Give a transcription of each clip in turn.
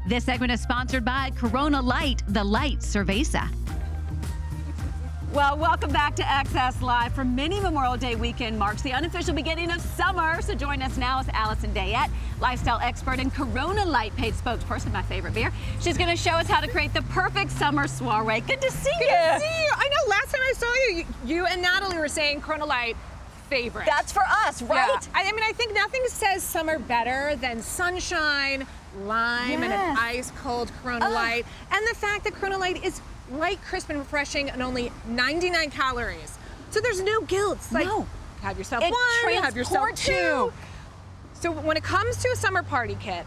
This segment is sponsored by Corona Light, the Light Cerveza. Well, welcome back to Access Live. For many, Memorial Day weekend marks the unofficial beginning of summer. So join us now is Alison, Deyette, lifestyle expert and Corona Light paid spokesperson, my favorite beer. She's going to show us how to create the perfect summer soiree. Good to see you. Good to see you. I know last time I saw you, you and Natalie were saying Corona Light favorite. That's for us, right? Yeah. I mean, I think nothing says summer better than sunshine, lime, and an ice cold Corona Light. And the fact that Corona Light is light, crisp, and refreshing, and only 99 calories. So there's no guilt. It's like, have yourself one, have yourself two. So when it comes to a summer party kit,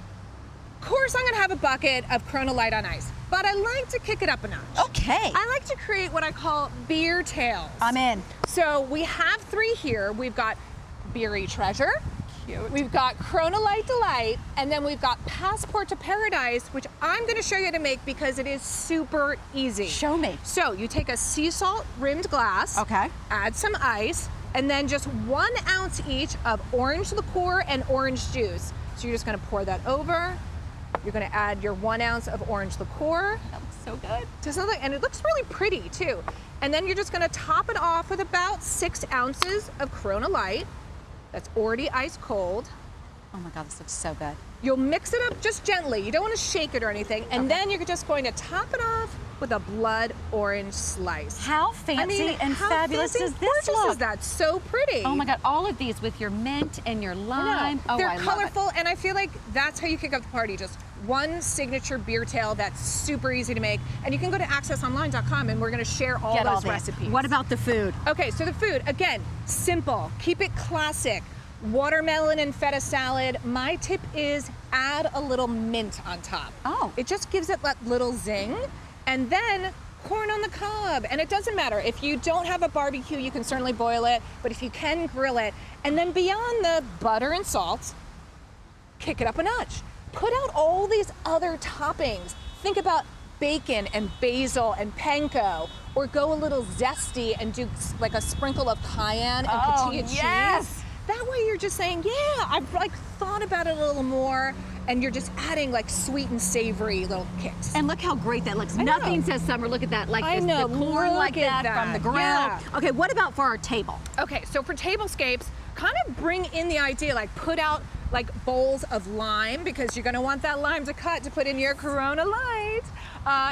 of course I'm gonna have a bucket of Corona Light on ice, but I like to kick it up a notch. Okay. I like to create what I call beer tails. I'm in. So we have 3 here. We've got Beery Treasure. Cute. We've got Corona Light Delight, and then we've got Passport to Paradise, which I'm gonna show you how to make because it is super easy. Show me. So you take a sea salt rimmed glass, add some ice, and then just 1 ounce each of orange liqueur and orange juice. So you're just gonna pour that over. You're gonna add your 1 ounce of orange liqueur. That looks so good. And it looks really pretty too. And then you're just gonna top it off with about 6 ounces of Corona Light. That's already ice cold. Oh my God, this looks so good. You'll mix it up just gently. You don't want to shake it or anything. And then you're just going to top it off with a blood orange slice. How fancy and fabulous does this look? Is that so pretty? Oh my God, all of these with your mint and your lime. Oh, they're I colorful, love it. and I feel like that's how you kick off the party. Just one signature beer tail that's super easy to make. And you can go to accessonline.com and we're gonna share all those recipes. What about the food? Okay, so the food, again, simple. Keep it classic. Watermelon and feta salad. My tip is add a little mint on top. Oh. It just gives it that little zing. And then corn on the cob. And it doesn't matter. If you don't have a barbecue, you can certainly boil it. But if you can, grill it. And then beyond the butter and salt, kick it up a notch. Put out all these other toppings. Think about bacon and basil and panko, or go a little zesty and do like a sprinkle of cayenne and cotija cheese. That way you're just saying, yeah, I've like thought about it a little more, and you're just adding like sweet and savory little kicks. And look how great that looks. Nothing says summer. Look at that, like the corn like that from the grill. Yeah. Okay, what about for our table? Okay, so for tablescapes, kind of bring in the idea, like put out like bowls of lime, because you're gonna want that lime to cut to put in your Corona Light.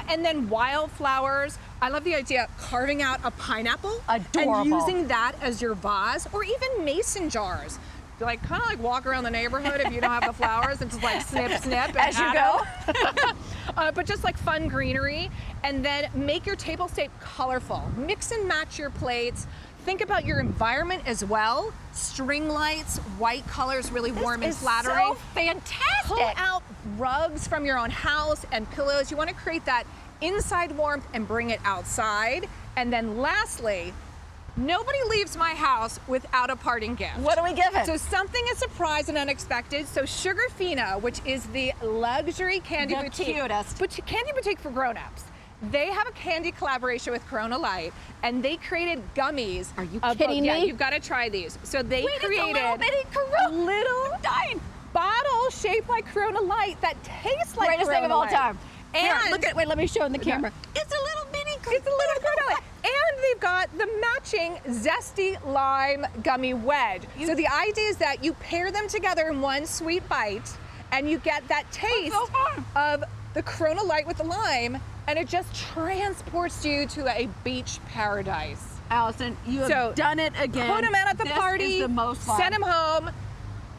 And then wildflowers. I love the idea of carving out a pineapple Adorable. and using that as your vase, or even mason jars. Like kind of like walk around the neighborhood if you don't have the flowers and just like snip, snip and as you go. But just like fun greenery, and then make your table scape colorful. Mix and match your plates. Think about your environment as well. String lights, white colors, really warm and flattering. So fantastic. Pull out rugs from your own house and pillows. You want to create that inside warmth and bring it outside. And then lastly, nobody leaves my house without a parting gift. What do we give it? So something is surprise and unexpected. So Sugarfina, which is the luxury candy boutique. Cutest. Candy boutique for grown-ups. They have a candy collaboration with Corona Light, and they created gummies. Are you kidding me? Yeah, you've got to try these. So they created a little bitty Corona. little bottle shaped like Corona Light that tastes like Greatest Corona thing of all Light. time. And here, look at, wait, let me show in the camera. It's a little bitty Corona. It's a little Corona Light. And they've got the matching zesty lime gummy wedge. So the idea is that you pair them together in one sweet bite, and you get that taste of the Corona Light with the lime, and it just transports you to a beach paradise. Allison, you have done it again. Put them out at the party, is the most fun. Send them home,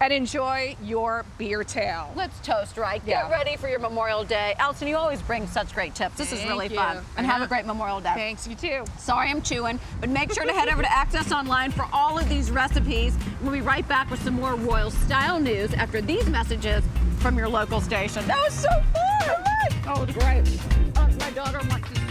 and enjoy your beer tail. Let's toast, right? Get ready for your Memorial Day. Allison, you always bring such great tips. This is really fun. And have a great Memorial Day. Thanks, you too. Sorry I'm chewing, but make sure to head over to Access Online for all of these recipes. We'll be right back with some more Royal Style news after these messages from your local station. That was so fun! Oh, great. My daughter wants to